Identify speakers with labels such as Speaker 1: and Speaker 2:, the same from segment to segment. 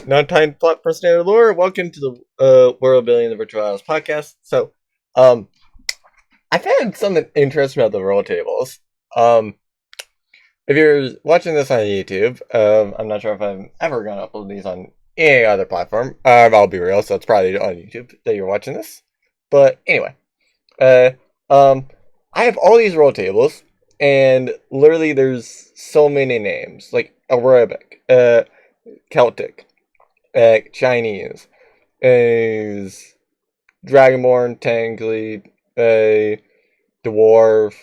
Speaker 1: non-time plot personality lore. Welcome to the Worldbuilding the Virtual Isle podcast. So, I found something interesting about the roll tables. Um, if you're watching this on YouTube, I'm not sure if I'm ever gonna upload these on any other platform. I'll be real, so it's probably on YouTube that you're watching this. But anyway, uh, I have all these roll tables, and literally there's so many names like Arabic, Celtic, Chinese, is Dragonborn, Tangly, Dwarf,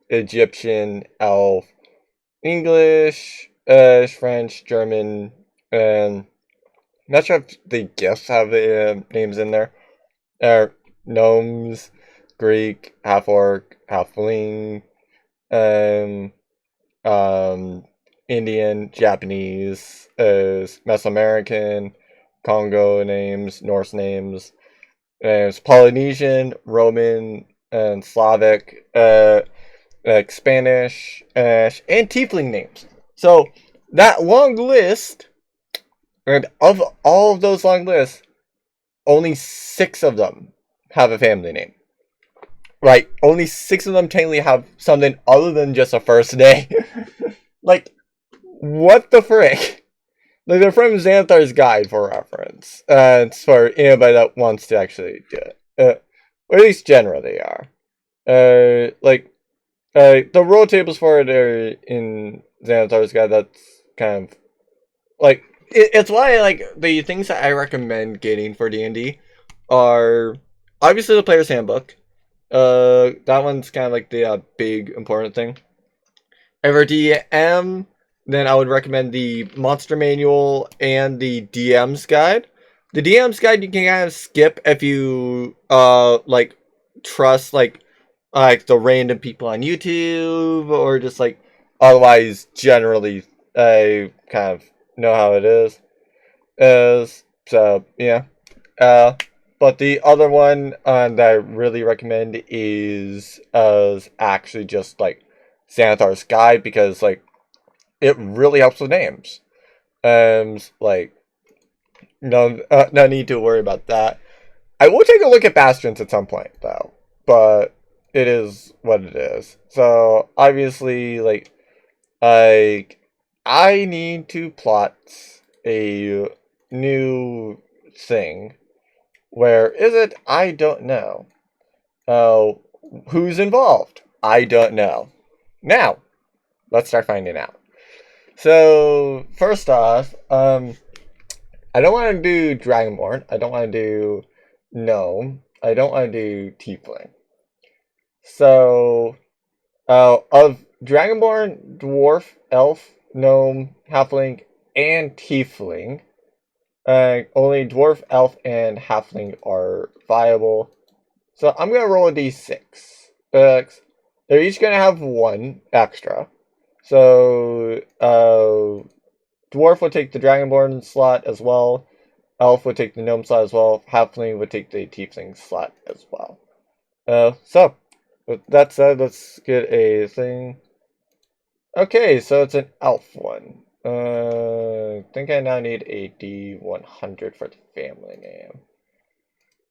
Speaker 1: Egyptian, Elf, English, French, German, and not sure if the gifts have names in there. Gnomes, Greek, half orc, halfling, um, Indian, Japanese, Mesoamerican, Congo names, Norse names, Polynesian, Roman, and Slavic, like Spanish, and Tiefling names. So that long list, and of all of those long lists, only 6 of them have a family name. Right, only 6 of them technically have something other than just a first name. Like, what the frick? Like, they're from Xanthar's Guide for reference. It's for anybody that wants to actually do it. Or at least generally are. The roll tables for it are in Xanthar's Guide. That's kind of like it's why like the things that I recommend getting for D&D are obviously the player's handbook. That one's kind of like the big important thing. And for DM, then I would recommend the Monster Manual and the DM's Guide. The DM's Guide you can kind of skip if you like trust like the random people on YouTube, or just like otherwise generally I kind of know how it is. So yeah. But the other one that I really recommend is actually just like Xanthar's Guide, because like it really helps with names. Like no need to worry about that. I will take a look at Bastions at some point though, but it is what it is. So obviously, like I need to plot a new thing. Where is it? I don't know. Who's involved? I don't know. Now, let's start finding out. So, first off, I don't want to do Dragonborn. I don't want to do Gnome. I don't want to do Tiefling. So, of Dragonborn, Dwarf, Elf, Gnome, Halfling, and Tiefling, only Dwarf, Elf, and Halfling are viable. So I'm going to roll a d6. They're each going to have 1 extra. So Dwarf would take the Dragonborn slot as well. Elf would take the Gnome slot as well. Halfling would take the Tiefling slot as well. So, with that said, let's get a thing. Okay, so it's an Elf one. I think I now need a D100 for the family name.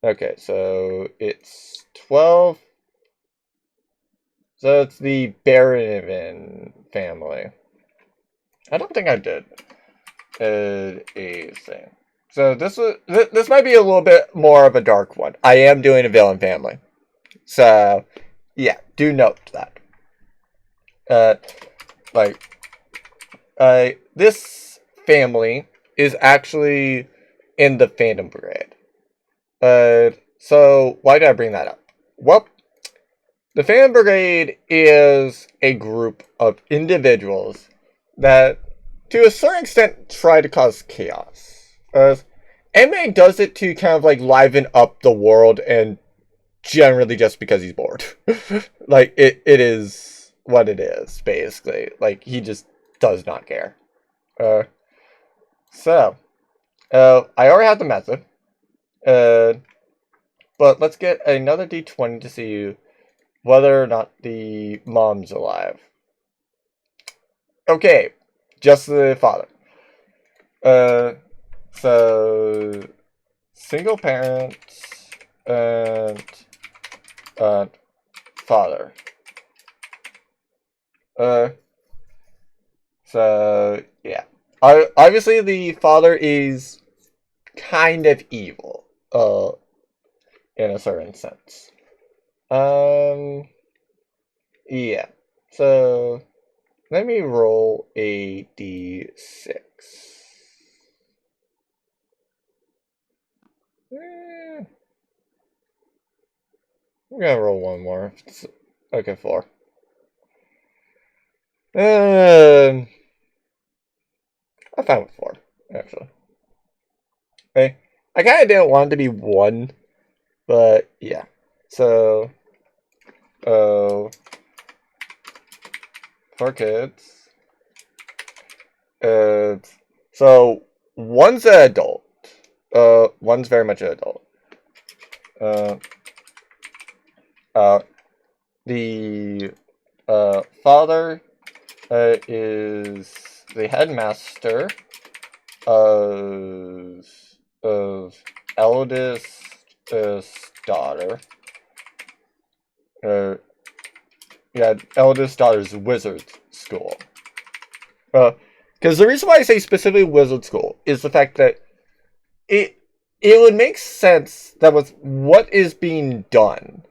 Speaker 1: Okay, so it's 12. So it's the Baronin family. I don't think I did a thing. So this might be a little bit more of a dark one. I am doing a villain family. So, yeah, do note that. This family is actually in the Phantom Brigade. So why did I bring that up? Well, the Phantom Brigade is a group of individuals that, to a certain extent, try to cause chaos. MA does it to kind of like liven up the world, and generally just because he's bored. Like, it is what it is, basically. Like, he just does not care. I already have the method. But let's get another d20 to see whether or not the mom's alive. Okay, just the father. Uh, so single parents and father. Uh, so yeah. Obviously, the father is kind of evil. In a certain sense. Um, yeah. So let me roll a d6. I'm gonna roll one more. Okay, 4. Um, I'm fine with 4, actually. Okay. I kind of didn't want it to be 1, but yeah. So, 4 kids. So one's an adult. One's very much an adult. Uh, uh, the father is the headmaster of eldest daughter. Yeah, eldest daughter's wizard school. Because the reason why I say specifically wizard school is the fact that it would make sense that with what is being done,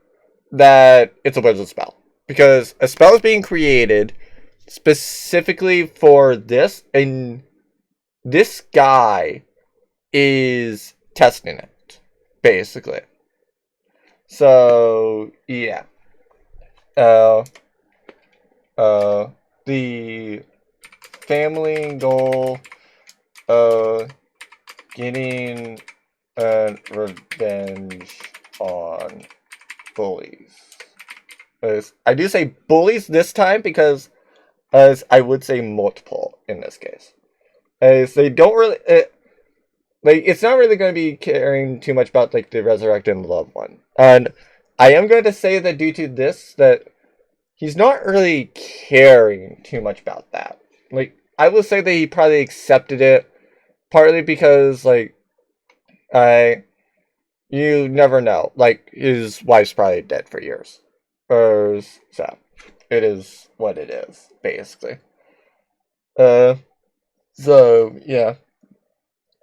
Speaker 1: that it's a wizard spell. Because a spell is being created specifically for this, and this guy is testing it, basically. So, yeah. The family goal of getting revenge on bullies. I do say bullies this time because, as I would say, multiple in this case. As they don't really, it's not really going to be caring too much about like the resurrected loved one. And I am going to say that due to this, that he's not really caring too much about that. Like, I will say that he probably accepted it, partly because, like, you never know. Like, his wife's probably dead for years. So, it is what it is, basically. So, yeah.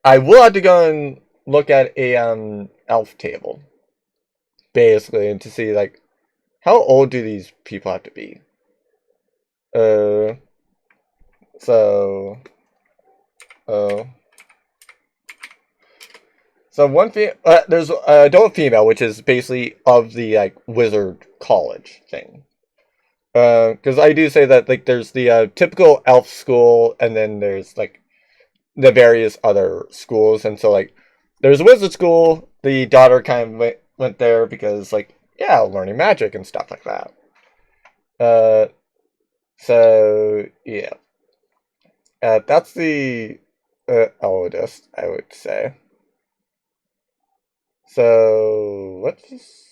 Speaker 1: I will have to go and look at a, elf table. Basically, and to see, like, how old do these people have to be? So, uh, so there's an adult female, which is basically of the, like, wizard college thing. Because I do say that, like, there's the typical elf school, and then there's, like, the various other schools, and so, like, there's a wizard school. The daughter kind of went there because, like, yeah, learning magic and stuff like that. So yeah, that's the eldest, I would say. So let's just.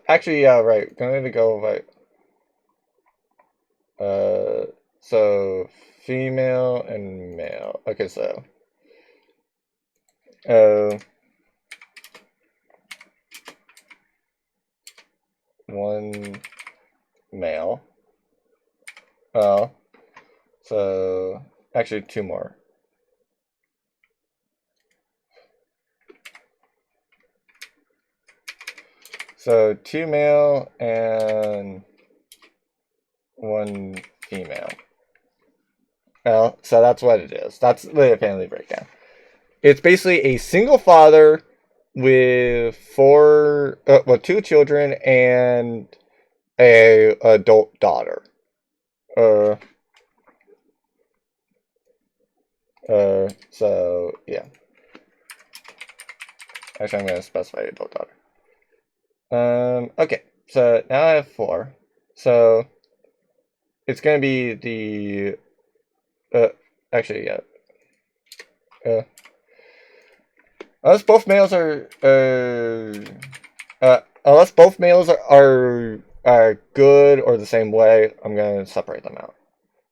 Speaker 1: Actually, yeah, right. Going to go right. So female and male. Okay, so. One male. Oh, so actually 2 more. So 2 male and 1 female. Well, so that's what it is. That's the family breakdown. It's basically a single father with 2 children and a adult daughter. So yeah. Actually, I'm gonna specify adult daughter. Okay. So now I have 4. So it's gonna be the. Actually, yeah. Unless both males are. Unless both males are good or the same way, I'm gonna separate them out.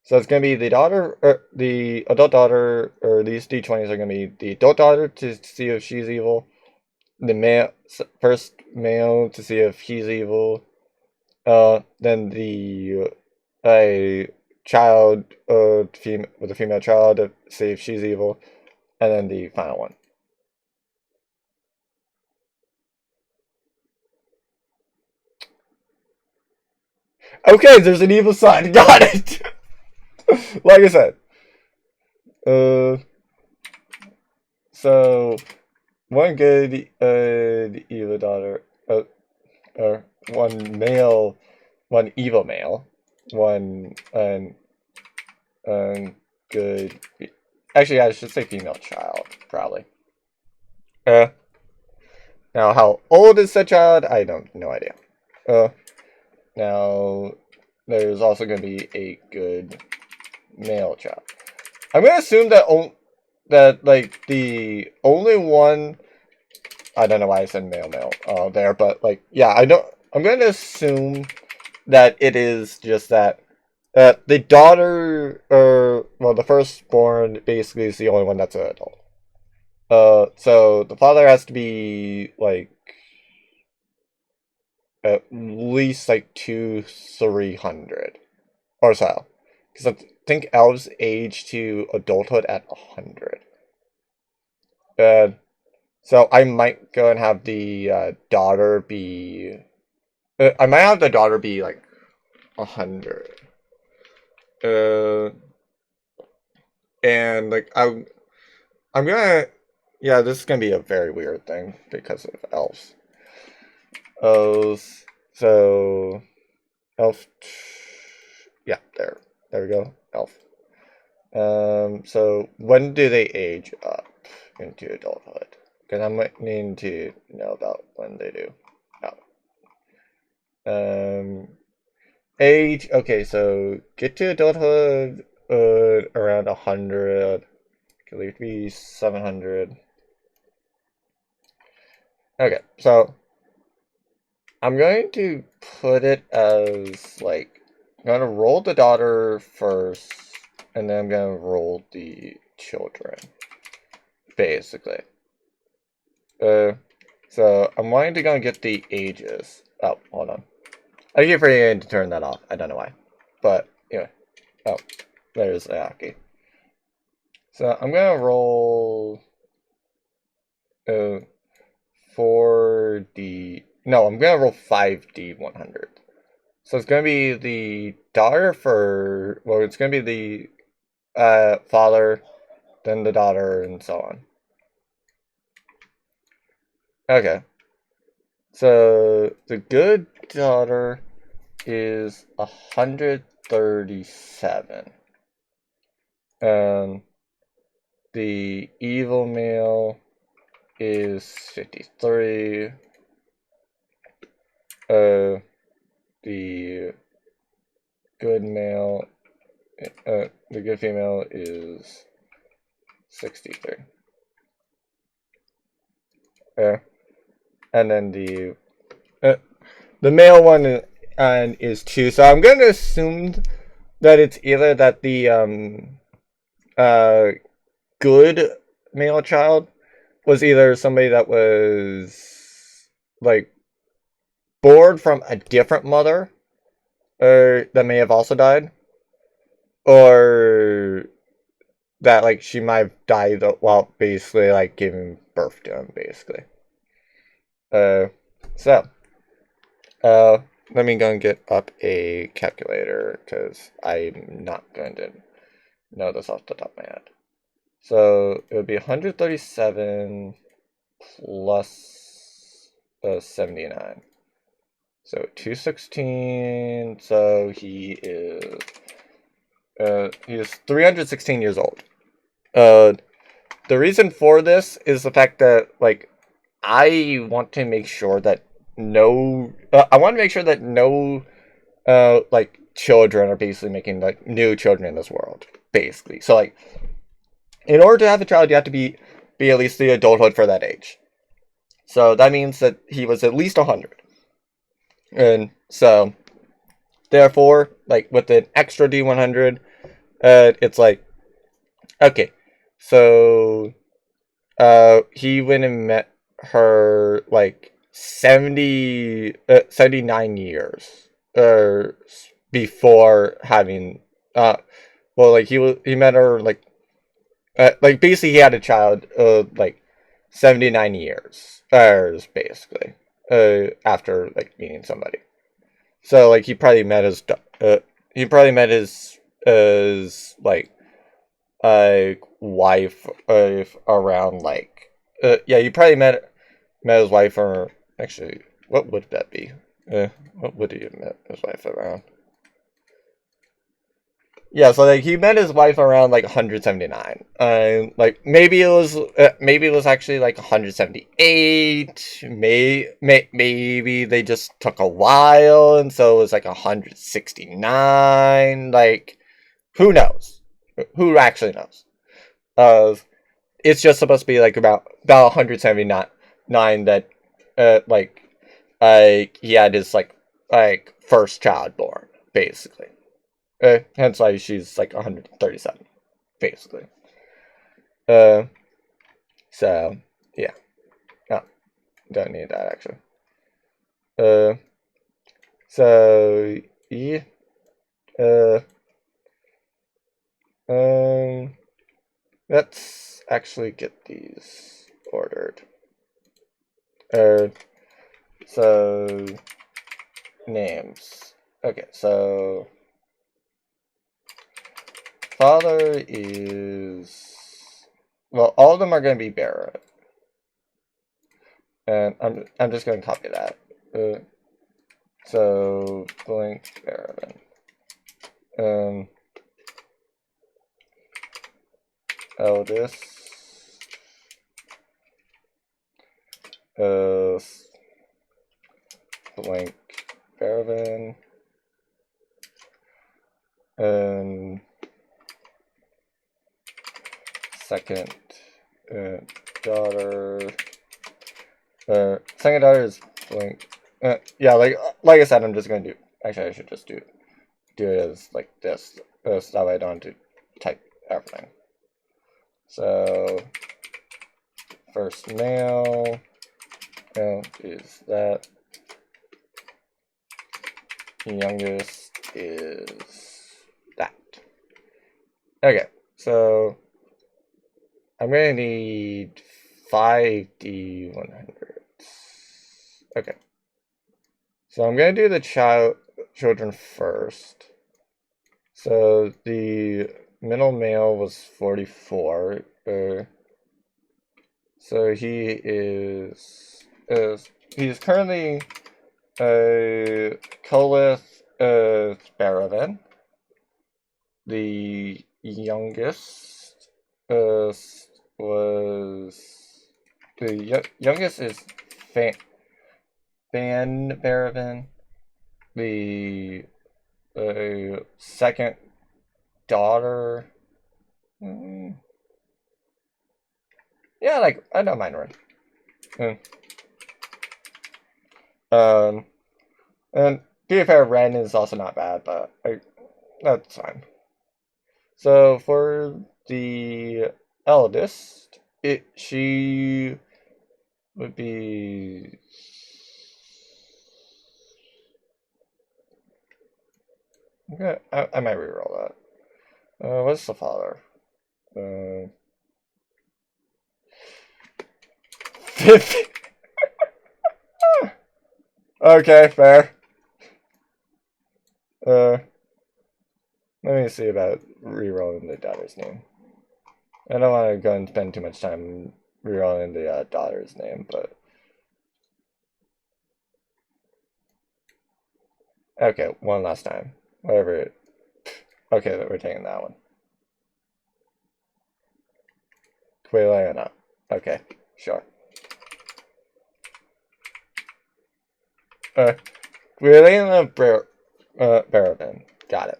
Speaker 1: So it's gonna be the daughter, or the adult daughter, or these d20s are gonna be the adult daughter to see if she's evil, the male first male to see if he's evil, then the a child female with a female child to see if she's evil, and then the final one. Okay, there's an evil side. Got it. Like I said, so one good evil daughter, or one male, one evil male, one good. Actually, I should say female child, probably. Now how old is that child? I don't, no idea. Now there's also going to be a good male child. I'm going to assume that like the only one, I don't know why I said male there, but like yeah, I'm going to assume that it is just that the daughter, or well, the firstborn basically is the only one that's an adult. So the father has to be like at least like 300 or so, because I think elves age to adulthood at 100. So I might go and have the daughter be. I might have the daughter be like 100. And like I'm gonna. Yeah, this is gonna be a very weird thing because of elves. Oh, so elf. Yeah, there we go. Elf. So when do they age up into adulthood? Because I might need to know about when they do. Oh. Age. Okay, so get to adulthood around 100. Could leave be 700. Okay, so I'm going to put it as like I'm gonna roll the daughter first, and then I'm gonna roll the children, basically. So I'm wanting to go and get the ages. Oh, hold on. I keep forgetting to turn that off. I don't know why, but anyway. Oh, there's the hockey. So I'm gonna roll 4D. No, I'm gonna roll 5D100. So it's gonna be the daughter for. Well, it's gonna be the father, then the daughter, and so on. Okay. So the good daughter is 137. And the evil male is 53. The good male, the good female is 63. And then the male one is 2. So I'm going to assume that it's either that the good male child was either somebody that was like born from a different mother, or that may have also died, or that like she might have died while basically like giving birth to him, basically. So let me go and get up a calculator, because I'm not going to know this off the top of my head. So it would be 137 plus 79. So 216. So he is 316 years old. The reason for this is the fact that like I want to make sure that no like children are basically making like new children in this world, basically. So like in order to have a child, you have to be at least the adulthood for that age. So that means that he was at least 100. And so therefore, like with an extra D100, It's like, okay, so he went and met her like 79 years before having well, like he met her like basically he had a child like 79 years basically after like meeting somebody. So like he probably met his wife around like yeah, you probably met his wife or actually what would that be? What would he have met his wife around? Yeah, so like he met his wife around like 179. Like maybe it was actually like 178. Maybe they just took a while, and so it was like 169. Like who knows? Who actually knows? Uh, it's just supposed to be like about 179 that like he had his like first child born basically. Hence why she's like 137 basically. Uh, so yeah, no, don't need that actually. Uh, so yeah, uh, um, let's actually get these ordered. Uh, so names. Okay, so father is well, all of them are going to be Barrett, and I'm just going to copy that. So blank Barrett. Eldest. Blank Barrett. Second daughter. Second daughter is blank. Yeah, like I said, I'm just gonna do. Actually, I should just do it as like this, so that way I don't have to type everything. So first male is that. Youngest is that. Okay, so I'm gonna need 5D100s. Okay. So I'm gonna do the children first. So the middle male was 44. So he's currently Kolith Baravan. The youngest was the youngest is Fan Baravan. The second daughter. Yeah, like I don't mind Ren. And to be fair, Ren is also not bad, but that's fine. So for the eldest, she would be. Okay, I might reroll that. What's the father? 50. Okay, fair. Let me see about rerolling the daughter's name. I don't want to go and spend too much time rerolling the daughter's name, but okay, one last time. Whatever. Okay, we're taking that one. Quaylayana. Okay, sure. Quaylayana Baravan. Got it.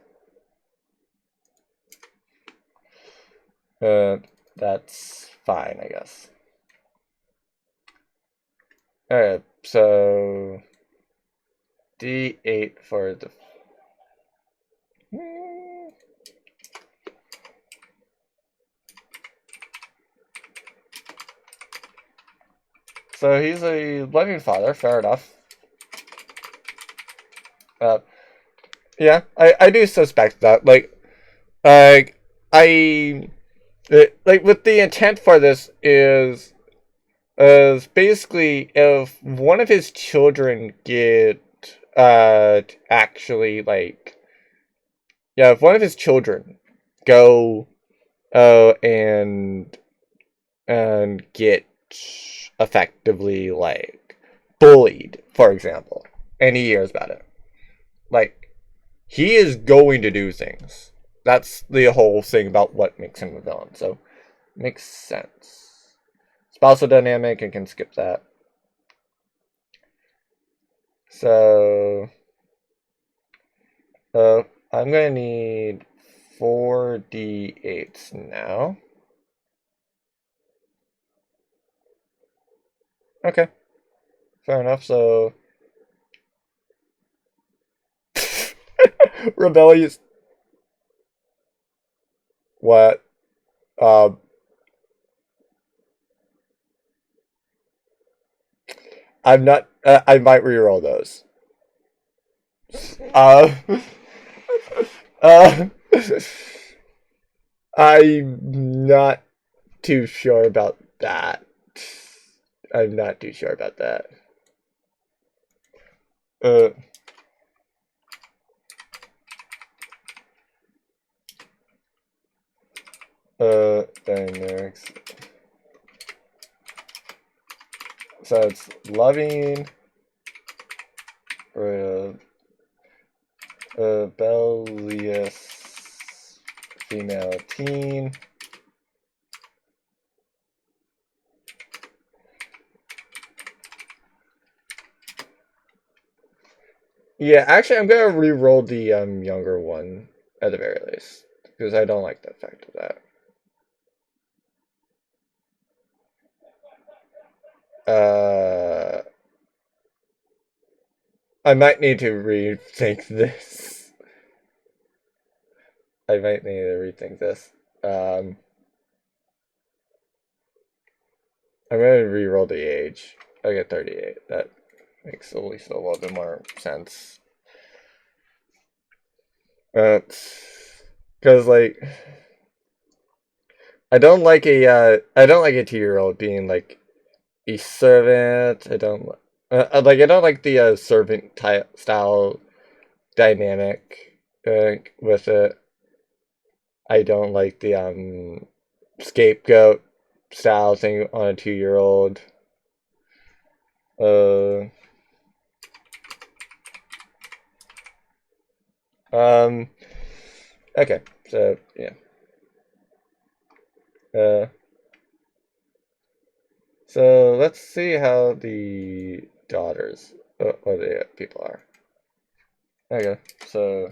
Speaker 1: That's fine, I guess. Alright, so D8 for the So he's a loving father, fair enough. Yeah, I do suspect that. I like with the intent for this is basically if one of his children get actually like yeah, if one of his children go and get effectively like bullied, for example, and he hears about it, like he is going to do things. That's the whole thing about what makes him a villain. So makes sense. Spousal dynamic, I can skip that. So I'm gonna need 4d8s now. Okay, fair enough. So rebellious. What? Um, I'm not. I might reroll those. Uh, uh, I'm not too sure about that. I'm not too sure about that. Uh, dynamics. So it's loving, rebellious female teen. Yeah, actually, I'm gonna re-roll the younger one at the very least because I don't like the effect of that. I might need to rethink this. I might need to rethink this. I'm gonna re-roll the age. I get 38. That makes at least a little bit more sense. Because like I don't like a 2-year-old being like a servant. I don't like the servant type style dynamic with it. I don't like the scapegoat style thing on a 2-year-old. Okay, so yeah. So let's see how the daughters or the people are. Okay, so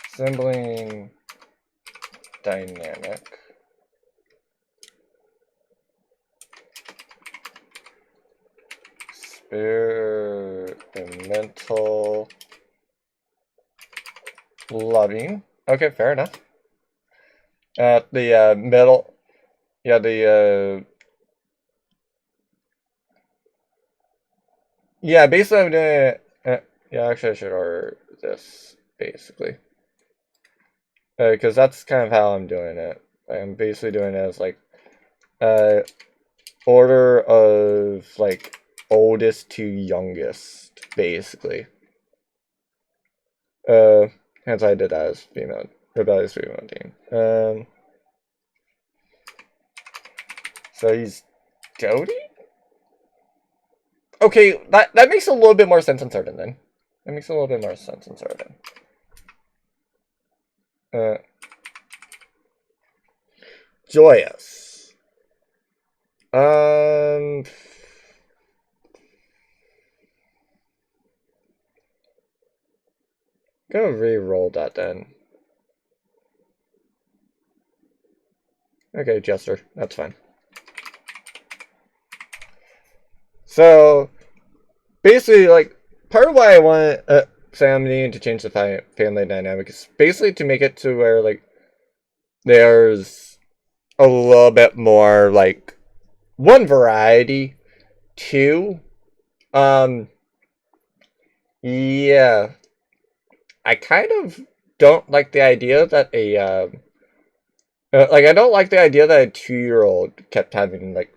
Speaker 1: sibling dynamic. Experimental loving. Okay, fair enough. At the middle, yeah, yeah, basically I'm doing it. Yeah, actually I should order this basically, because that's kind of how I'm doing it. I'm basically doing it as like, order of like oldest to youngest, basically. Hence I did that as female, rebellious female team. So he's Jody? Okay, that makes a little bit more sense in certain then. That makes a little bit more sense in certain. Joyous. Gonna re-roll that then. Okay, Jester, that's fine. So basically, like, part of why I want Sam needing to change the family dynamic is basically to make it to where like there's a little bit more like one variety. Two, um, yeah, I kind of don't like the idea that I don't like the idea that a 2-year-old kept having like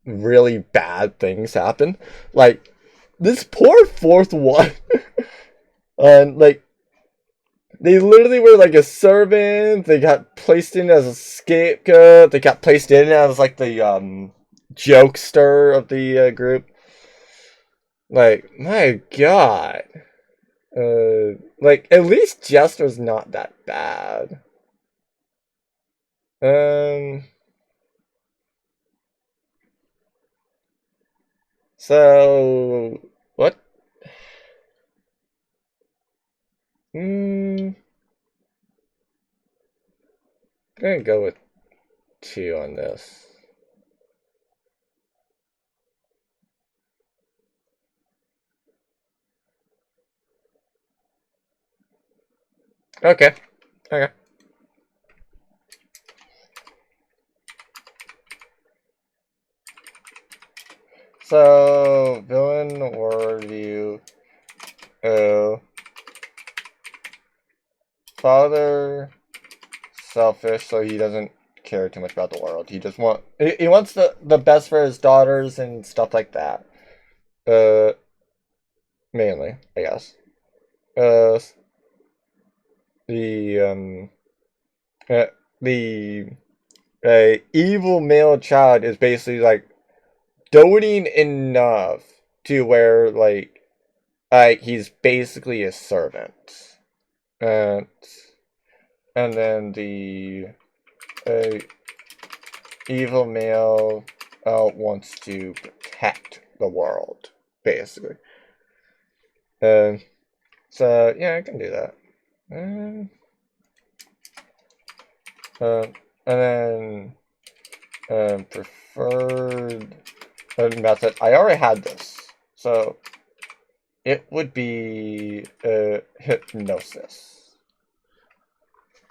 Speaker 1: really bad things happen. Like this poor fourth one, and like they literally were like a servant. They got placed in as a scapegoat. They got placed in as like the jokester of the group. Like my god, like at least Jester's not that bad. Um, so what? Hmm, gonna go with 2 on this. Okay. Okay. So villain worldview. Oh, father selfish, so he doesn't care too much about the world. He wants the best for his daughters and stuff like that. Uh, mainly, I guess. Uh, the uh, the evil male child is basically like doting enough to where he's basically a servant. And and then the uh, evil male wants to protect the world, basically. Uh, so yeah, I can do that. Um, and then preferred method. I already had this, so it would be hypnosis.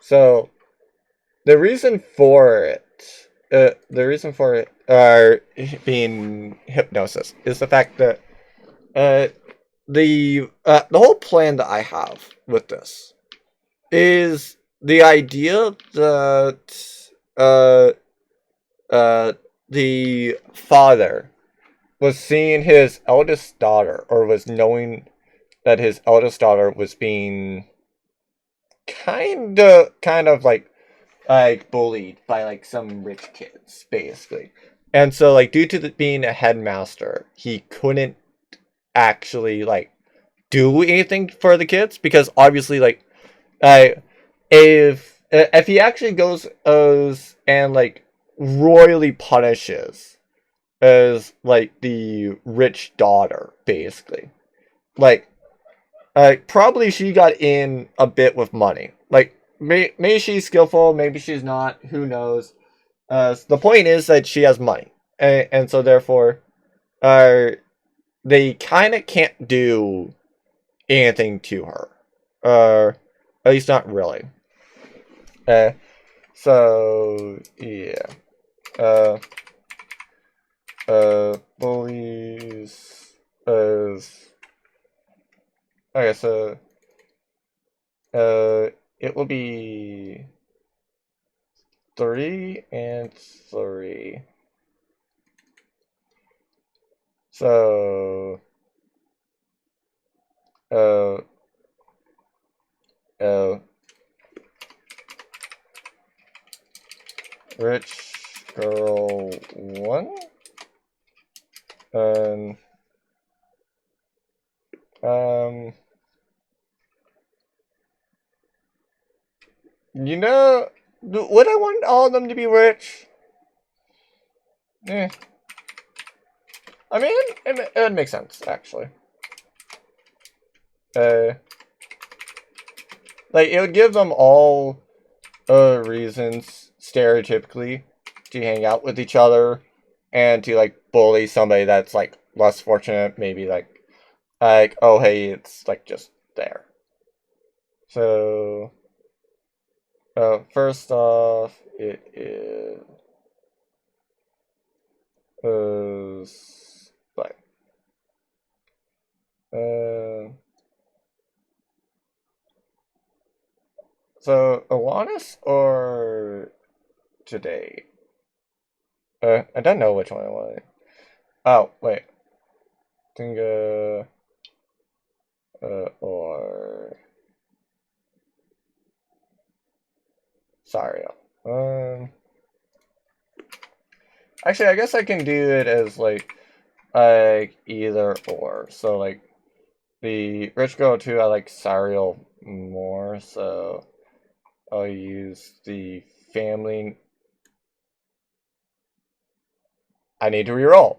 Speaker 1: So the reason for it being hypnosis is the fact that uh, the whole plan that I have with this is the idea that uh the father was seeing his eldest daughter, or was knowing that his eldest daughter was being kind of like bullied by like some rich kids, basically. And so like due to being a headmaster, he couldn't actually like do anything for the kids, because obviously like uh, if he actually goes and like royally punishes as like the rich daughter, basically, like probably she got in a bit with money. Like maybe she's skillful, maybe she's not, who knows. The point is that she has money, and so therefore uh they kind of can't do anything to her, at least not really. uh so yeah. uh Bullies is okay. So it will be 3 and 3. So uh uh rich girl 1, and um you know, would I want all of them to be rich? Eh, I mean, it makes sense actually. uh like it would give them all reasons stereotypically to hang out with each other, and to like bully somebody that's like less fortunate, maybe like oh hey, it's like just there. So first off, it is But so Awanas or today? I don't know which one I want. Oh wait, Tinga or sorry. Actually, I guess I can do it as like either or. So like the Rich Girl 2, I like Sariel more, so I'll use the family. I need to reroll.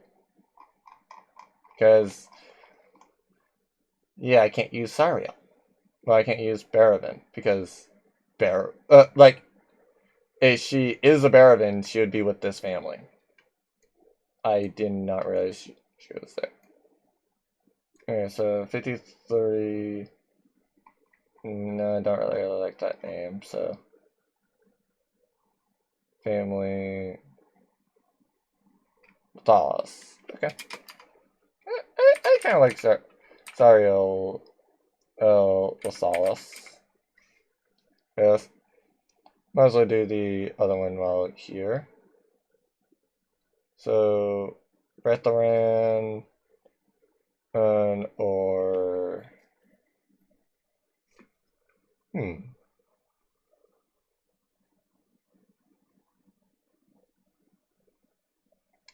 Speaker 1: Because, yeah, I can't use Sariel. Well, I can't use Baravan, because if she is a Baravan, she would be with this family. I did not realize she was there. Okay, so 53. No, I don't really like that name, so. Family. Thaws. Okay. I kind of like Sariel Lasalas. Yes. Might as well do the other one while here. So, Breatharan or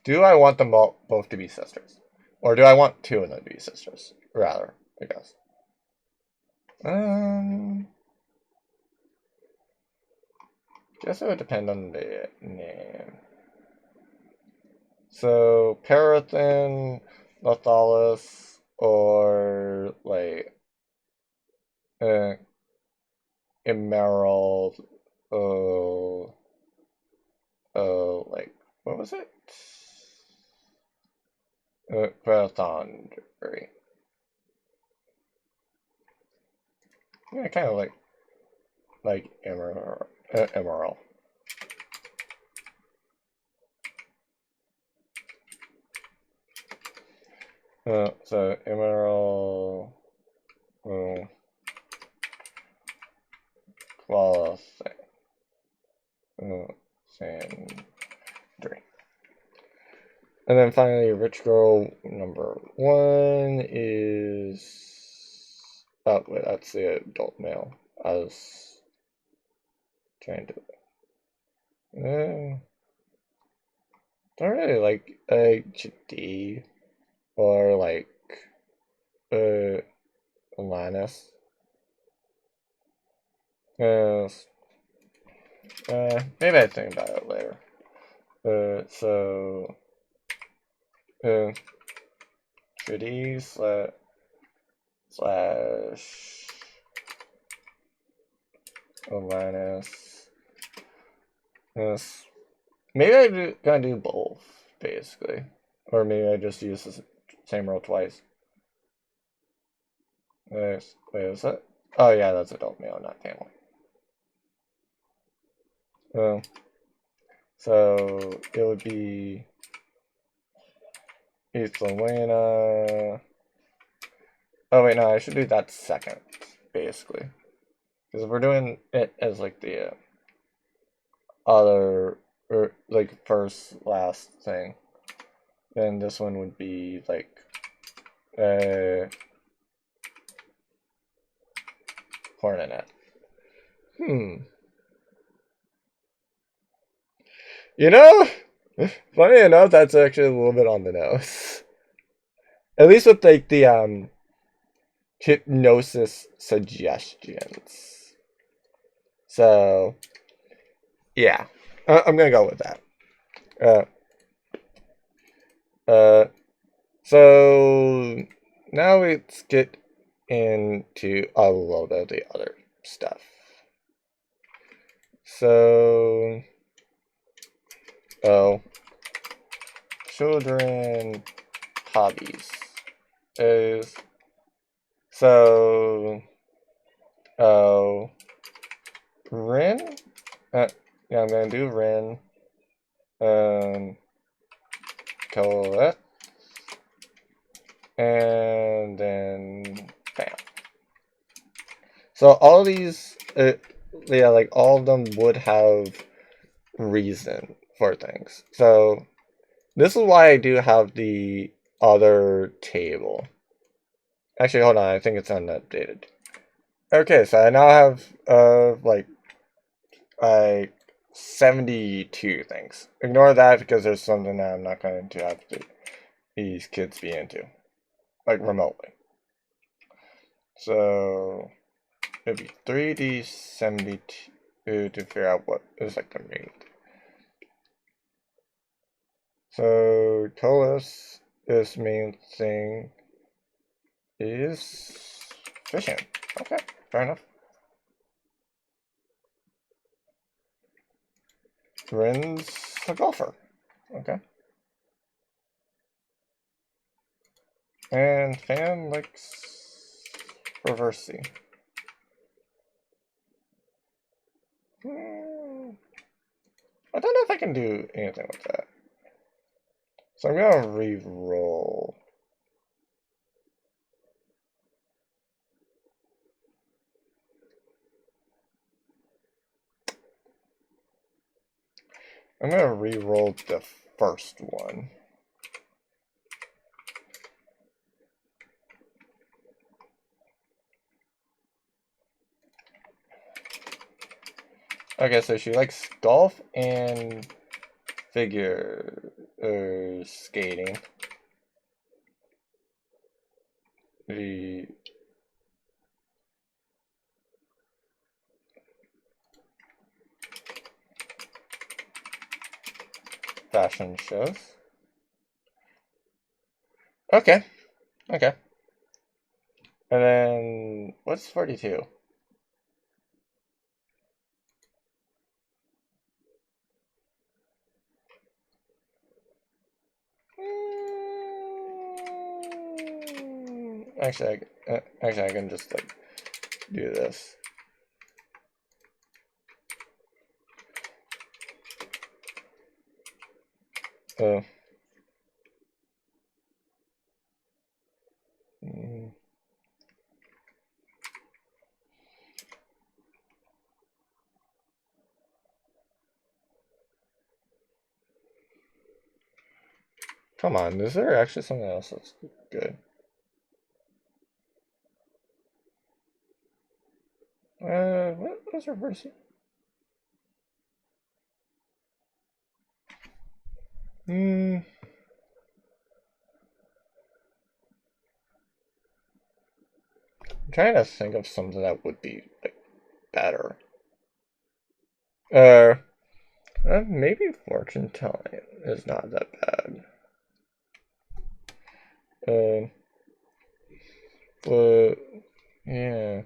Speaker 1: do I want them both to be sisters? Or do I want two of them to be sisters? Rather, I guess. Guess it would depend on the name. So, Parathin, Lathalis, or like Emerald, like what was it? Parathondry. Yeah, kind of like Emerald. So Emerald. Qualify. Sandry. And then finally, Rich Girl number 1 is. Oh, wait, that's the adult male. I was trying to. Don't really like HD or like Linus. Maybe I think about it later. So 3D slash Linus. Yes. Maybe I'm gonna do both, basically. Or maybe I just use the same roll twice. Wait, is that? Oh yeah, that's adult male, not family. So it would be Ethelena. Oh wait, no, I should do that second, basically. Because if we're doing it as like the other, or like first, last thing, then this one would be like, Hornet. You know, funny enough, that's actually a little bit on the nose. At least with like the hypnosis suggestions. So, yeah, I'm gonna go with that. So now let's get into a little bit of the other stuff. So, children hobbies is so, Rin. Yeah, I'm gonna do Rin. toilet. And then bam. So all of these, yeah, like all of them would have reason for things. So this is why I do have the other table. Actually, hold on, I think it's unupdated. Okay, so I now have like 72 things. Ignore that because there's something that I'm not going to have these kids be into, like remotely. So it'd be 3D72 to figure out what is like the main. So tell us this main thing is fishing. Okay, fair enough. Rin's a golfer. Okay. And Fan likes reversing. I don't know if I can do anything with that. So I'm gonna re-roll. I'm gonna re-roll the first one. Okay, so she likes golf and figure skating. The fashion shows. Okay, okay. And then what's 42? Actually, I can just like do this. Oh. Come on, is there actually something else that's good? What was reversing? I'm trying to think of something that would be like better. Maybe fortune telling is not that bad. But yeah,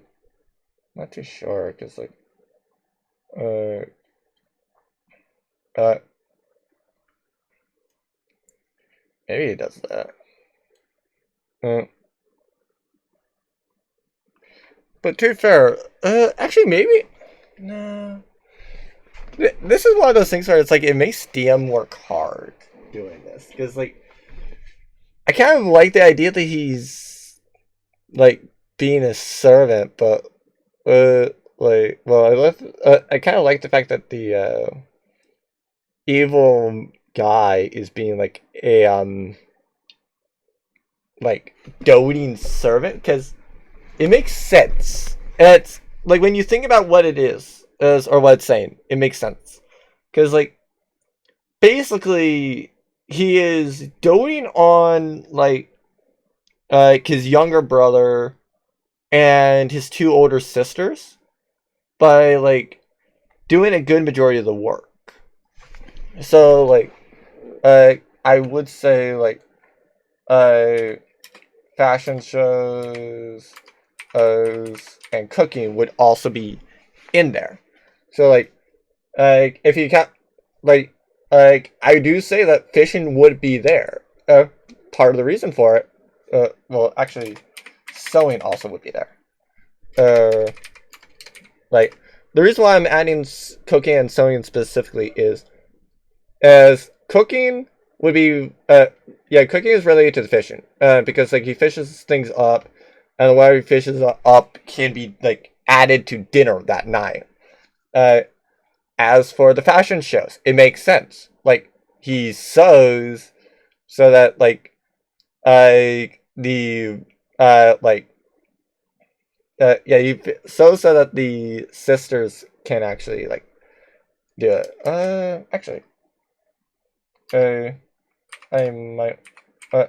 Speaker 1: not too sure because like, maybe he does that. But to be fair, actually maybe no. This is one of those things where it's like it makes DM work hard doing this because like I kind of like the idea that he's like being a servant, but like well I kind of like the fact that the evil guy is being like a like doting servant because it makes sense. And it's like when you think about what it is or what it's saying, it makes sense because like basically he is doting on like his younger brother and his two older sisters by like doing a good majority of the work. So like I would say like fashion shows and cooking would also be in there. So like if you can't like I do say that fishing would be there. Part of the reason for it well actually sewing also would be there. Like the reason why I'm adding cooking and sewing specifically is as cooking would be yeah, cooking is related to the fishing. Because like he fishes things up, and whatever he fishes up can be like added to dinner that night. As for the fashion shows, it makes sense. Like he sews so that like the like yeah, he sews so that the sisters can actually like do it. Actually, I might. Uh,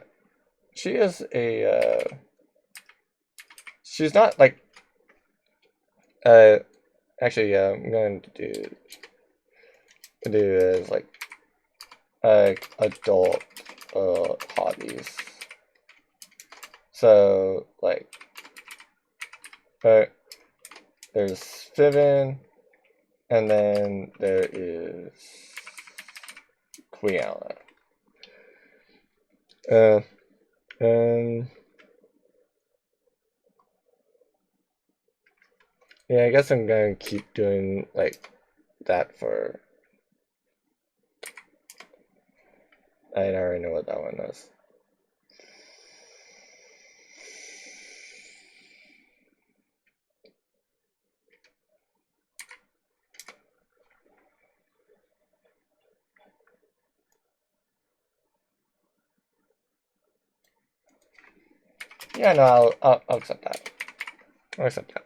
Speaker 1: she is a. She's not like. Uh, actually, yeah, I'm going to do is like adult hobbies. So like, there's Fiven, and then there is Quiana. And yeah, I guess I'm gonna keep doing like that for. I already know what that one is. Yeah, no, I'll accept that. I'll accept that.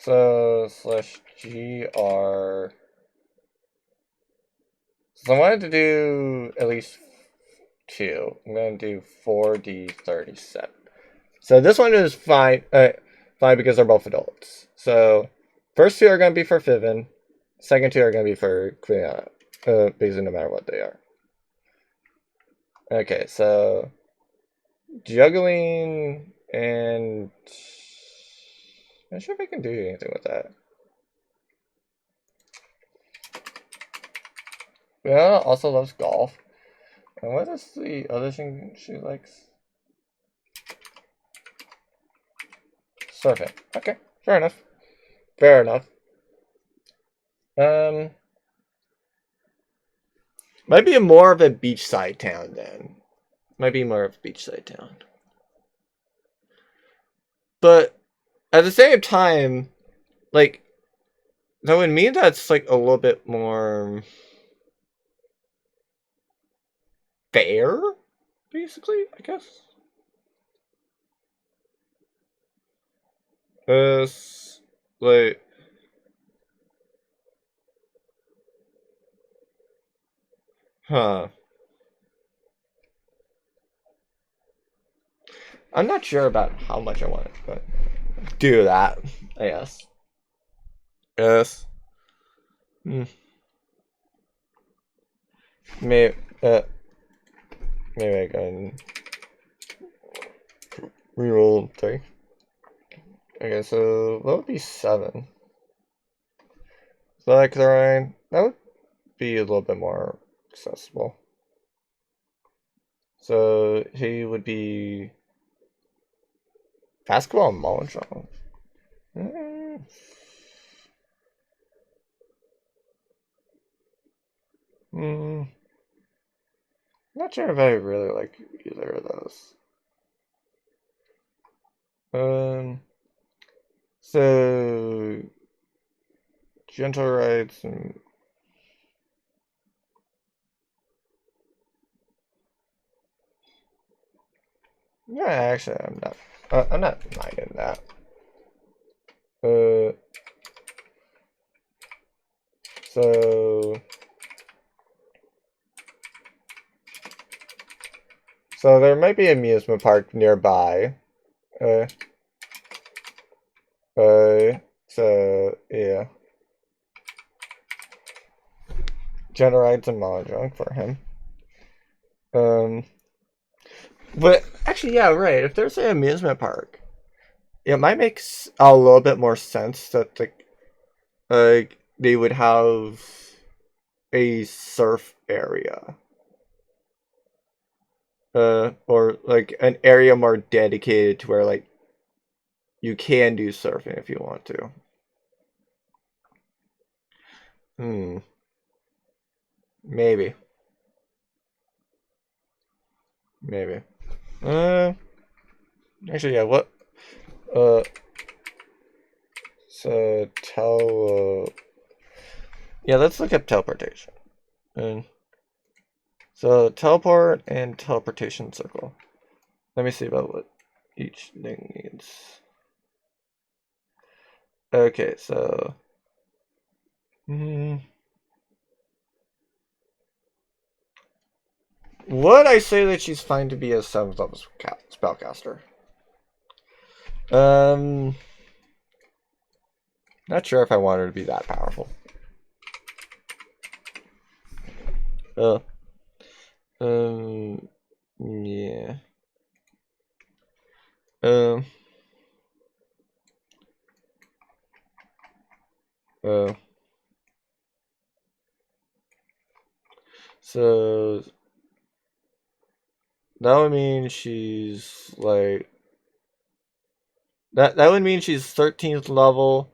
Speaker 1: So /GR. So I wanted to do at least 2. I'm going to do 4D37. So this one is fine. Fine because they're both adults. So first 2 are going to be for Fiven. Second 2 are going to be for Quiana. Basically, no matter what they are. Okay, so juggling and I'm not sure if I can do anything with that. Brianna also loves golf. And what is the other thing she likes? Surfing. Okay, fair enough. Fair enough. Might be more of a beachside town then. Might be more of a beachside town. But at the same time, like, that would mean that's like a little bit more fair, basically, I guess. Like, huh. I'm not sure about how much I want it, but do that, I guess. Yes. Maybe, maybe I can reroll 3. Okay, so that would be 7. So like that would be a little bit more accessible. So he would be basketball and mahjong. Not sure if I really like either of those. So gentle rides and yeah, actually, I'm not minding that. So there might be an amusement park nearby. So yeah. Gentle rides and mahjong for him. But actually, yeah, right. If there's an amusement park, it might make a little bit more sense that they would have a surf area, or like an area more dedicated to where like you can do surfing if you want to. Maybe. Actually, yeah, what? So, yeah, let's look at teleportation. And so, teleport and teleportation circle. Let me see about what each thing needs. Okay, so... would I say that she's fine to be a 7th level spellcaster? Not sure if I want her to be that powerful. Yeah. So that would mean she's like that would mean she's 13th level,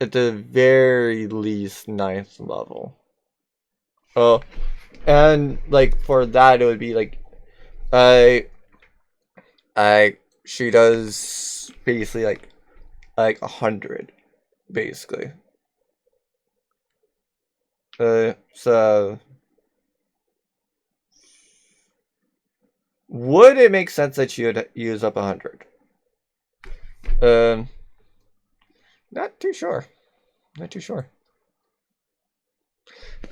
Speaker 1: at the very least 9th level. Oh, and like for that it would be like I she does basically like 100 basically. So would it make sense that she would use up 100? Not too sure. Not too sure.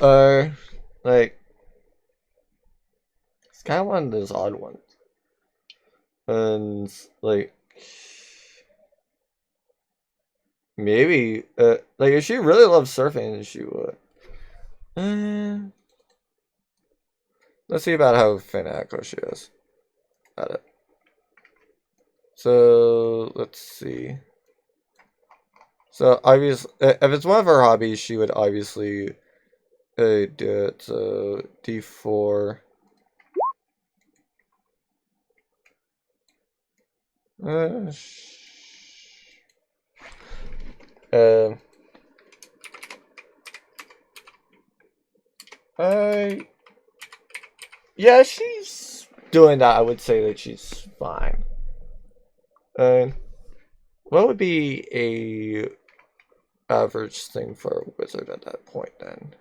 Speaker 1: Like, it's kind of one of those odd ones. And, like, maybe, like, if she really loves surfing, she would. Let's see about how fanatical she is at it. So, let's see. So, obviously, if it's one of her hobbies, she would obviously do it. So, D4. Yeah, she's doing that. I would say that she's fine. What would be a average thing for a wizard at that point then?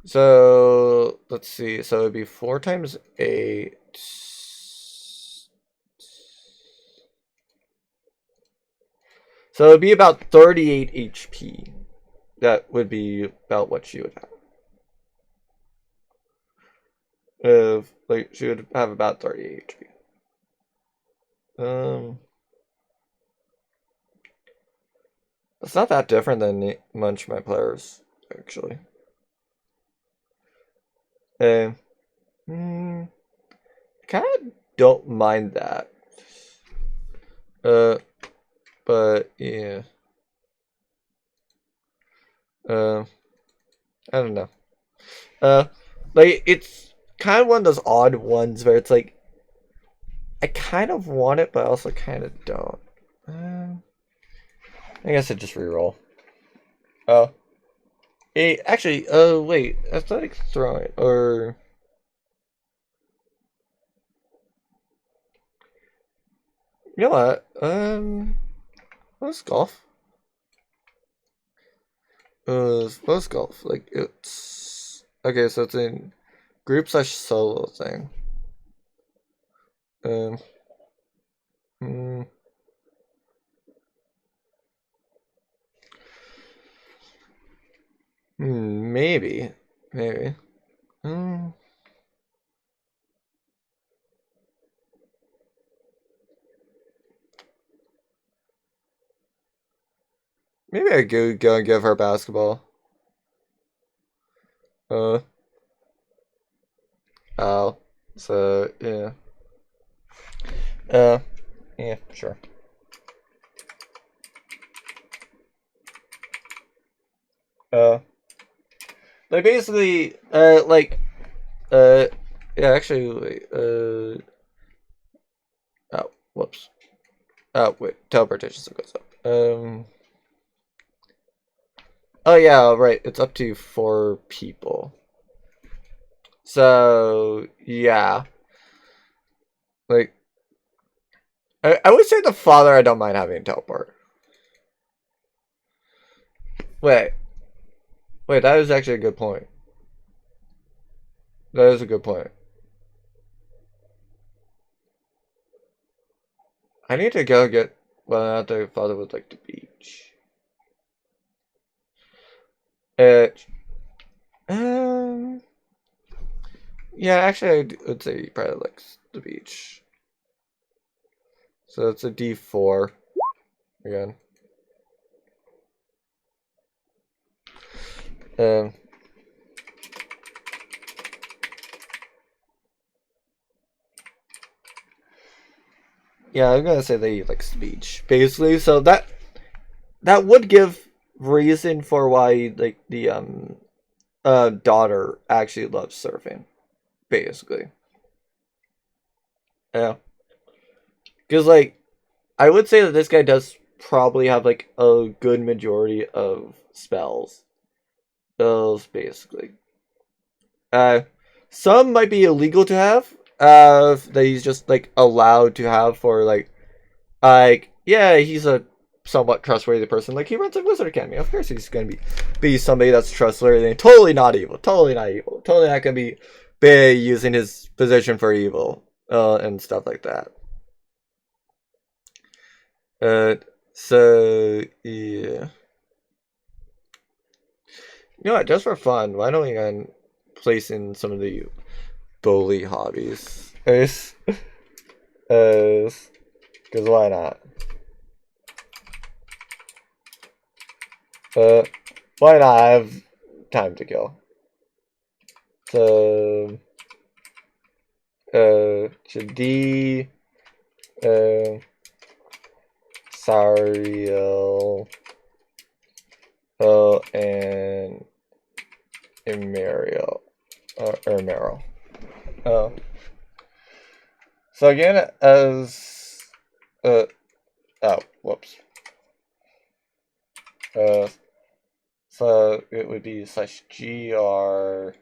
Speaker 1: So let's see. So it'd be 4 times 8. So it'd be about 38 HP. That would be about what she would have. Like she would have about 38 HP. It's not that different than much of my players, actually. Kind of don't mind that. But yeah. I don't know. Like it's kind of one of those odd ones where it's like I kind of want it, but I also kind of don't. I guess I just reroll. Oh. Hey, actually, wait, athletic throwing or you know what? What's golf? What's golf? Like it's okay, so it's in group slash solo thing. Maybe. Maybe I could go and give her basketball. Oh. So, yeah. Yeah, sure. Like basically, yeah, actually, wait, oh, whoops. Oh, wait, teleportation still goes up. Oh yeah, right. It's up to 4 people. So yeah, like I would say the father. I don't mind having teleport. Wait, wait. That is actually a good point. That is a good point. I need to go get whether or not the father would like the beach. It. Um. Yeah, actually, I would say he probably likes the beach. So it's a D4 again. Um. Yeah, I'm gonna say that he likes the beach, basically. So that would give reason for why like the daughter actually loves surfing, basically. Yeah, because like I would say that this guy does probably have like a good majority of spells. Those basically. Uh, some might be illegal to have. That he's just like allowed to have for like yeah, he's a somewhat trustworthy person. Like he runs a wizard academy. Of course, he's gonna be somebody that's trustworthy. And totally not evil. Totally not evil. Totally not gonna be using his position for evil. And stuff like that. Uh, so yeah. You know what? Just for fun, why don't we place in some of the bully hobbies? Because why not? Why not? I have time to kill. So, should D, Sariel, and Emerio, Ermero. So again, as, oh, whoops. So it would be /GR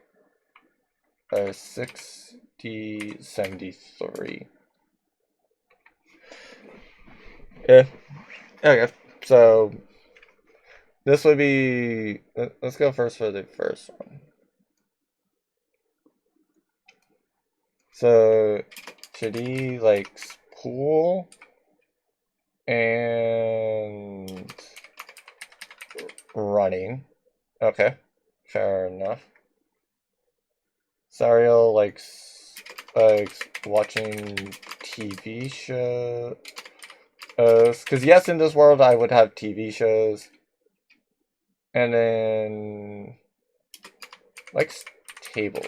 Speaker 1: 6D73. Yeah. Okay. So this would be. Let's go first for the first one. So Chidi likes pool and running. Okay, fair enough. Sariel likes watching TV shows. Because yes, in this world I would have TV shows. And then likes table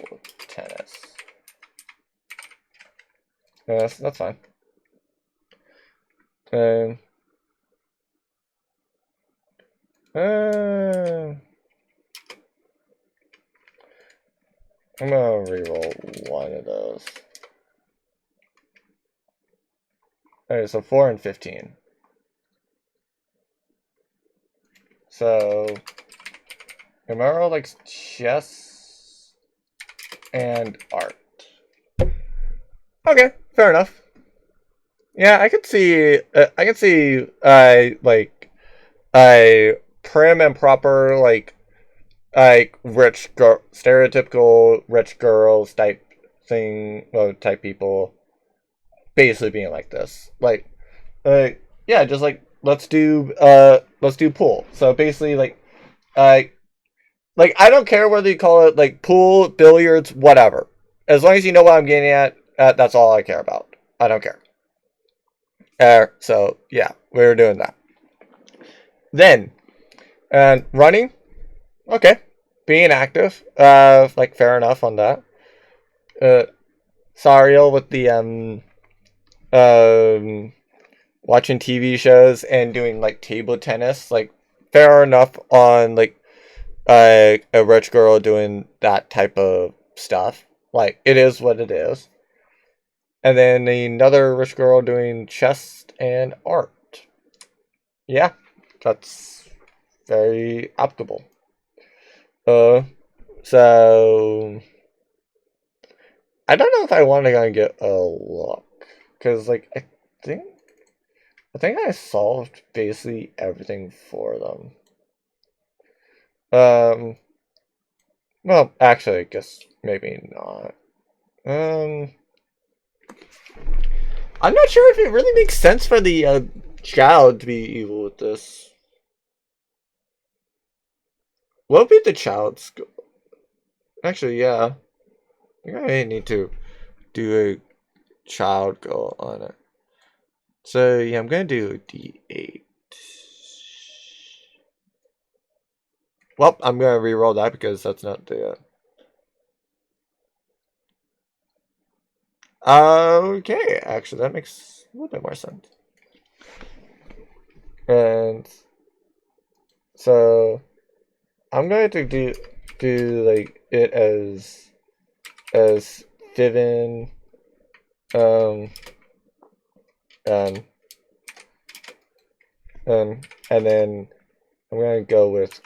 Speaker 1: tennis. Yes, that's fine. Um, I'm gonna reroll one of those. Alright, so 4 and 15. So Gamero likes chess and art. Okay, fair enough. Yeah, I could see. Like a prim and proper like rich girl, stereotypical rich girls type thing, type people, basically being like this. Yeah, just like let's do pool. So basically, like I don't care whether you call it like pool, billiards, whatever. As long as you know what I'm getting at, that's all I care about. I don't care. So yeah, we were doing that. Then, and running, okay, being active, like fair enough on that. Sariel with the watching TV shows and doing like table tennis, like fair enough on like a rich girl doing that type of stuff. Like it is what it is. And then another rich girl doing chess and art. Yeah, that's very applicable. So I don't know if I want to go and get a look, because like think I think I solved basically everything for them. Well, actually, I guess maybe not. I'm not sure if it really makes sense for the child to be evil with this. What would be the child's goal? Actually, yeah. I think I may need to do a child goal on it. So, yeah, I'm going to do a D8. Well, I'm going to re-roll that because that's not the... Okay, actually, that makes a little bit more sense. And so I'm going to do like it as Viven, um, um, and then I'm gonna go with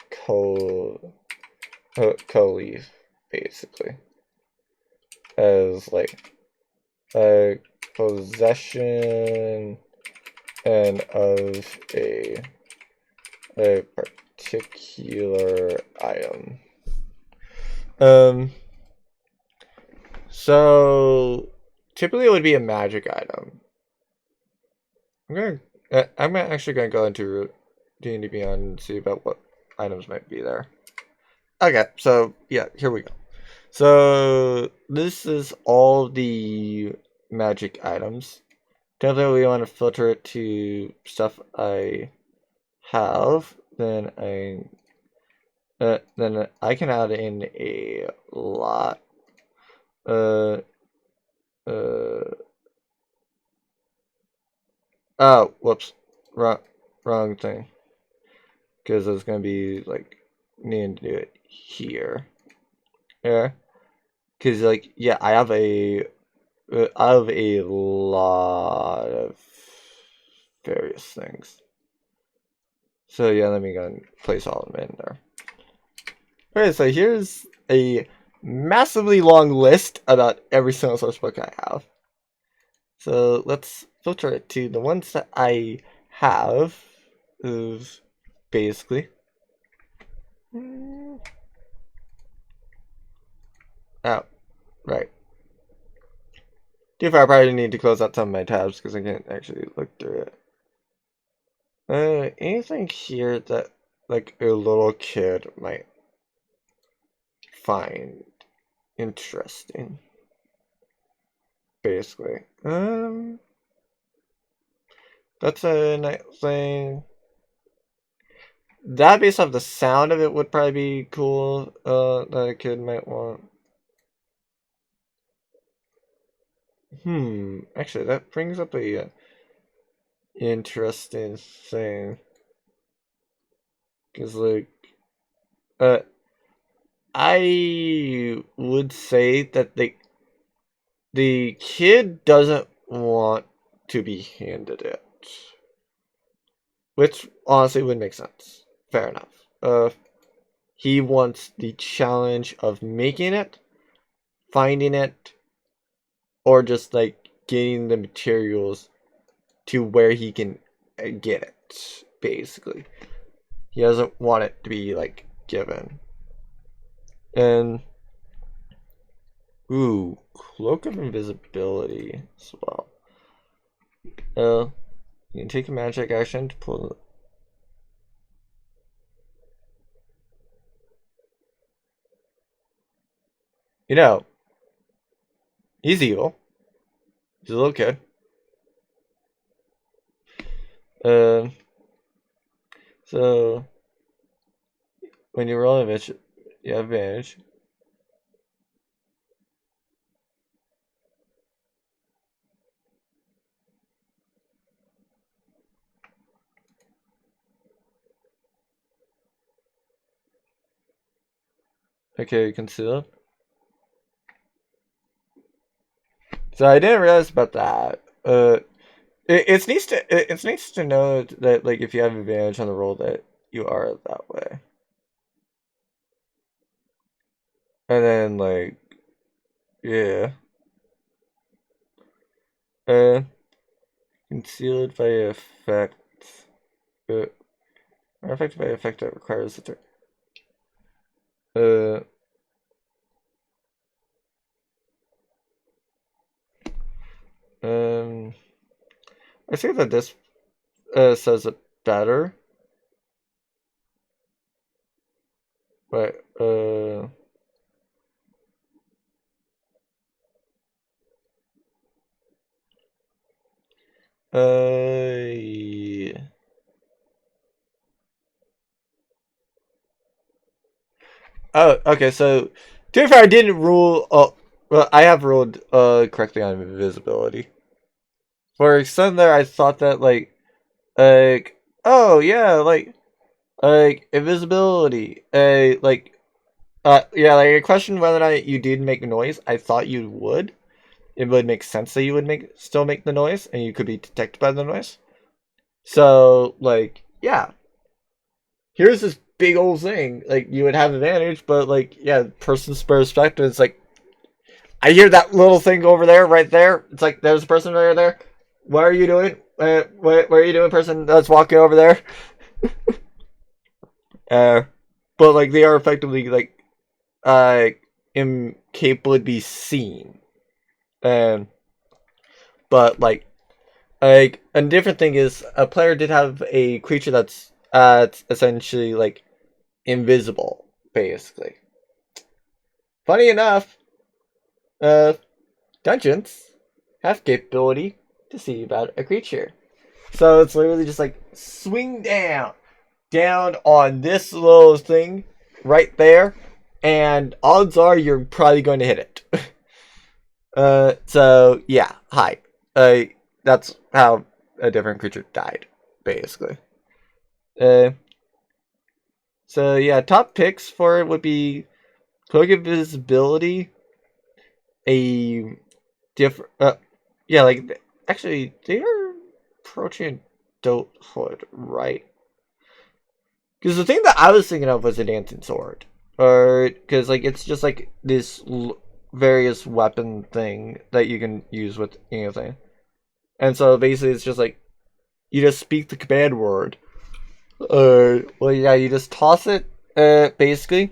Speaker 1: co-leaf basically as like a possession and of a particular item. So typically it would be a magic item. I'm actually gonna go into D&D Beyond and see about what items might be there. Okay, so yeah, here we go. So this is all the magic items. Definitely we want to filter it to stuff I have. Then I can add in a lot. Uh, oh, whoops, wrong thing. Because it's gonna be like needing to do it here. Yeah, because like yeah, I have a lot of various things. So yeah, let me go and place all of them in there. Okay, so here's a massively long list about every single source book I have. So let's filter it to the ones that I have, is basically. Oh, right. Too far, I probably need to close out some of my tabs because I can't actually look through it. Anything here that like a little kid might find interesting, basically. That's a nice thing. That based off the sound of it would probably be cool, that a kid might want. Actually that brings up a interesting thing. Cause like, I would say that the kid doesn't want to be handed it. Which honestly would make sense. Fair enough. He wants the challenge of making it, finding it, or just like getting the materials to where he can get it, basically. He doesn't want it to be like given. And ooh, Cloak of Invisibility as well. You can take a magic action to pull. You know, he's evil. He's a little kid. So when you roll advantage, you have advantage. Okay, concealed. So I didn't realize about that. It's nice to know that like if you have advantage on the roll that you are that way. And then, like, yeah. Concealed by effect. Or affected by effect that requires a turn. I think that this says it better. But, yeah. Oh, okay, so, to be fair, I didn't rule, well, I have ruled, correctly on invisibility. For some there, I thought that, oh, yeah, invisibility, yeah, I questioned whether or not you did make noise. I thought you would. It would make sense that you would still make the noise, and you could be detected by the noise. So, yeah. Here's this big old thing. You would have advantage, but, yeah, person's perspective, it's I hear that little thing over there, right there. It's there's a person right there. What are you doing? What are you doing, person that's walking over there? But, they are effectively, incapable to be seen. And, but, a different thing is, a player did have a creature that's, essentially, invisible, basically. Funny enough, dungeons have capability to see about a creature. So it's literally just swing down on this little thing right there, and odds are you're probably going to hit it. So yeah, hi. That's how a different creature died, basically. So yeah, top picks for it would be Cloak of Invisibility, a different, yeah, actually, they are approaching adulthood, right? Because the thing that I was thinking of was a dancing sword, or because it's just this various weapon thing that you can use with anything, and so basically it's just you just speak the command word, or well, yeah, you just toss it, basically,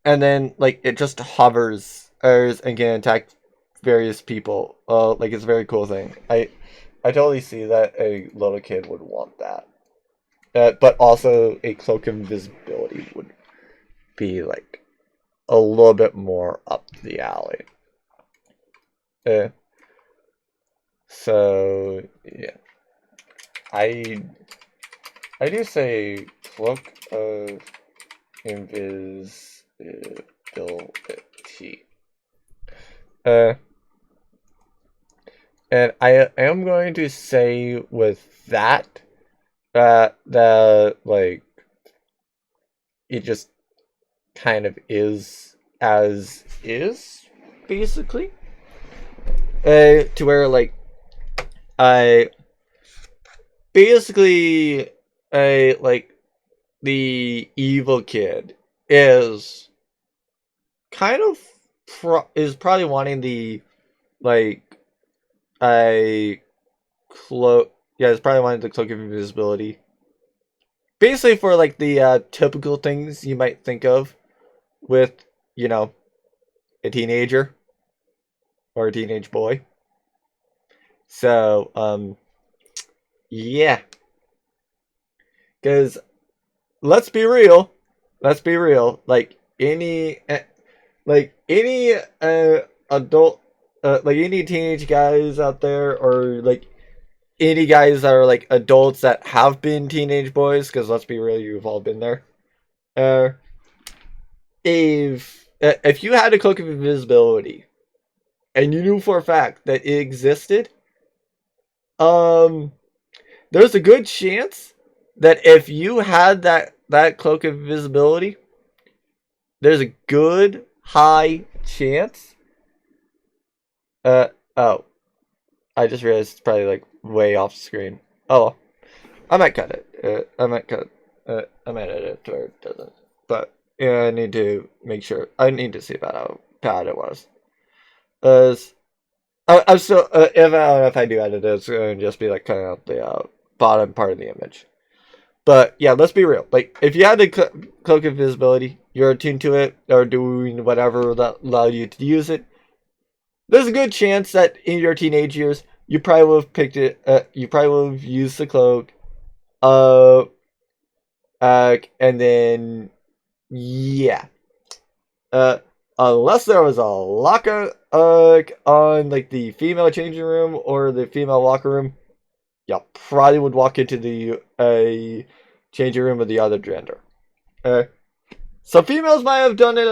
Speaker 1: and then it just hovers, and can attack various people. It's a very cool thing. I totally see that a little kid would want that. But also a cloak of invisibility would be a little bit more up the alley. So yeah, I do say cloak of invisibility. And I am going to say with that it just kind of is as is, basically. To where I basically the evil kid is kind of is probably wanting the a cloak. Yeah, it's probably wanting the cloak of invisibility. Basically for the typical things you might think of with, a teenager or a teenage boy. So, yeah. Because let's be real. Any adult, any teenage guys out there, or any guys that are adults that have been teenage boys, because let's be real, you've all been there. If you had a cloak of invisibility and you knew for a fact that it existed, there's a good chance that if you had that cloak of invisibility, there's a good high chance. Oh, I just realized it's probably way off screen. Oh, I might cut it. I might edit it to where it doesn't. But Yeah, I need to make sure. I need to see about how bad it was. As I'm still, if I don't know if I do edit it, it's going to just be like cutting out the bottom part of the image. But yeah, let's be real. Like, if you had the cloak invisibility, you're attuned to it, or doing whatever that allowed you to use it, there's a good chance that in your teenage years, you probably would have picked it, you probably would have used the cloak, and then, yeah. Unless there was a locker, on, like, the female changing room or the female locker room, you probably would walk into the, changing room of the other gender. Some females might have done it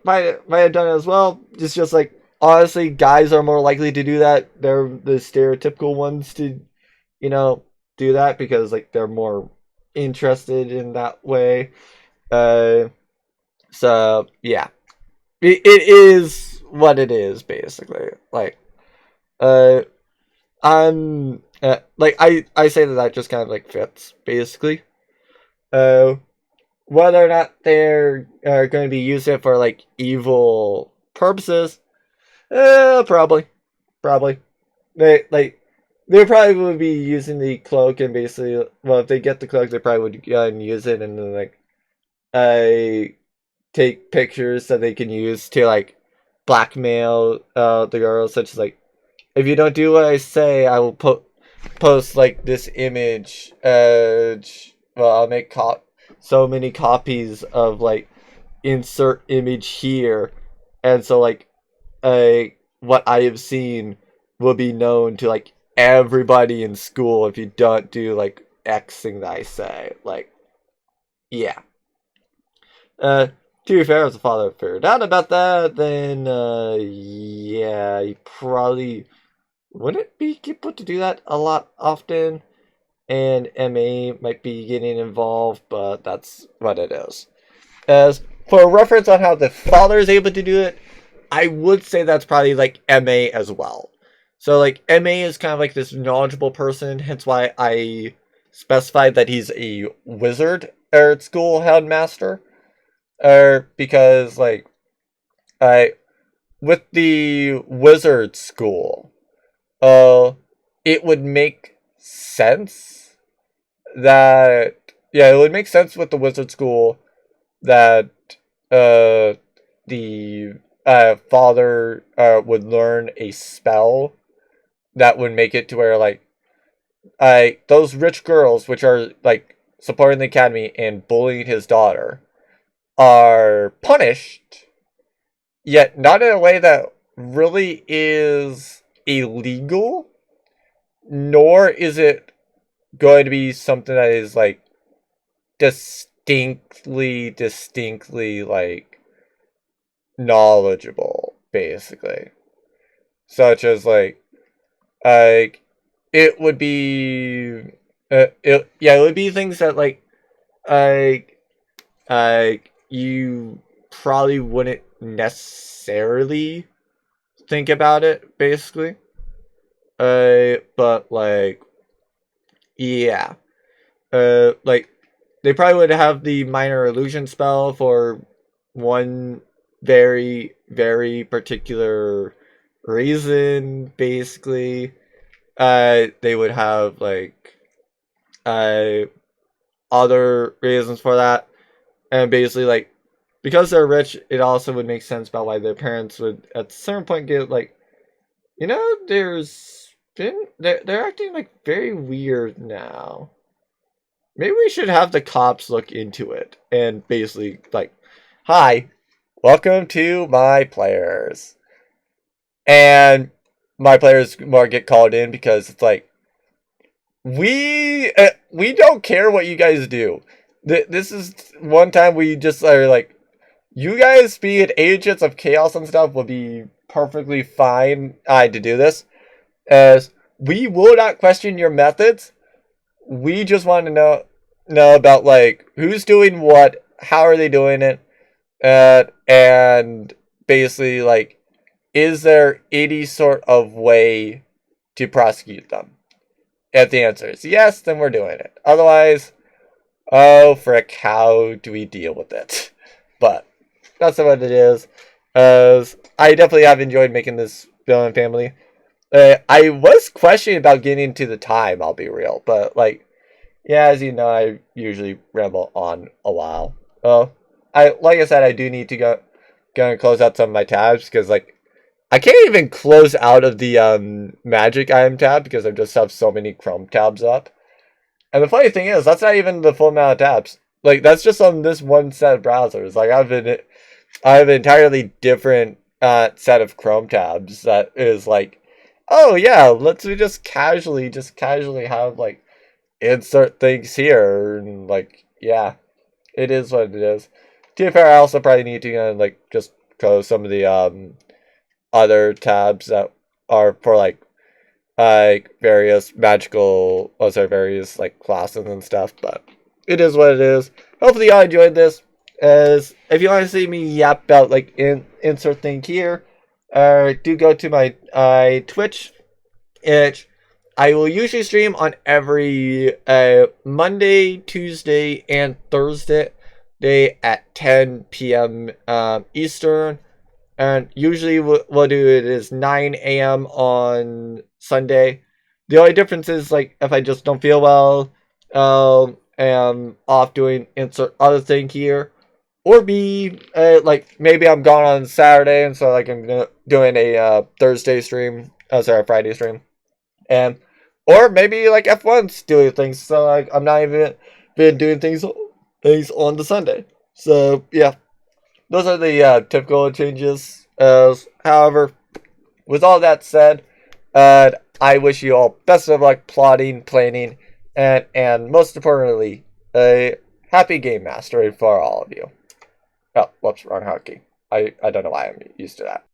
Speaker 1: might have done it as well. It's just like, honestly, guys are more likely to do that. They're the stereotypical ones to, do that because like they're more interested in that way. So yeah, it is what it is basically. Like, I'm like I say that just kind of like fits basically. Whether or not they're going to be using it for like evil purposes, probably. They probably would be using the cloak and basically, well, if they get the cloak, they probably would use it and then like, take pictures that they can use to like blackmail the girls, such as like, if you don't do what I say, I will post like this image. Well, I'll make so many copies of like insert image here, and so like what I have seen will be known to like everybody in school if you don't do like X thing that I say. Like, yeah. To be fair, as a father figured out about that, then yeah, you probably wouldn't be able to do that a lot often, and MA might be getting involved, but that's what it is. As for a reference on how the father is able to do it, I would say that's probably like MA as well. So like MA is kind of like this knowledgeable person, hence why I specified that he's a wizard or school headmaster. Because like I with the wizard school, it would make sense that it would make sense with the wizard school that the father would learn a spell that would make it to where like those rich girls, which are like supporting the academy and bullying his daughter, are punished, yet not in a way that really is illegal, nor is it going to be something that is like distinctly like knowledgeable, basically. Such as like it would be it would be things that like you probably wouldn't necessarily think about it, basically. But like, yeah. Like, they probably would have the minor illusion spell for one very, very particular reason, basically. They would have, like, other reasons for that. And basically, like, because they're rich, it also would make sense about why their parents would, at a certain point, get, like, they're acting, like, very weird now. Maybe we should have the cops look into it and basically, like, hi, welcome to my players. And my players more get called in because it's like, we don't care what you guys do. This is one time we just are like, you guys being agents of chaos and stuff will be perfectly fine to do this, as we will not question your methods. We just want to know about like who's doing what, how are they doing it, and basically like, is there any sort of way to prosecute them? If the answer is yes, then we're doing it. Otherwise, oh frick, how do we deal with it? but that's what it is. As I definitely have enjoyed making this villain family. I was questioning about getting into the time, I'll be real, but like, yeah, as you know, I usually ramble on a while. Like I said, I do need to go and close out some of my tabs because like I can't even close out of the magic item tab because I just have so many Chrome tabs up. And the funny thing is, that's not even the full amount of tabs. Like that's just on this one set of browsers. Like I have an entirely different set of Chrome tabs that is like, oh yeah, let's just casually have like insert things here and like yeah, it is what it is. To be fair, I also probably need to like just close some of the other tabs that are for like various magical, various like classes and stuff. But it is what it is. Hopefully y'all enjoyed this. As if you want to see me yap about like insert thing here, do go to my Twitch. I will usually stream on every Monday, Tuesday, and Thursday at 10 p.m. Eastern. And usually we'll do it is 9 a.m. on Sunday. The only difference is like if I just don't feel well, am off doing insert other thing here, or B, like maybe I'm gone on Saturday and so like I'm doing a Thursday stream. Oh, sorry, Friday stream, and or maybe like F1's doing things. So like I'm not even been doing things on the Sunday. So yeah. Those are the typical changes. However, with all that said, I wish you all best of luck plotting, planning, and most importantly, a happy game mastering for all of you. Oh, whoops, wrong hotkey. I don't know why I'm used to that.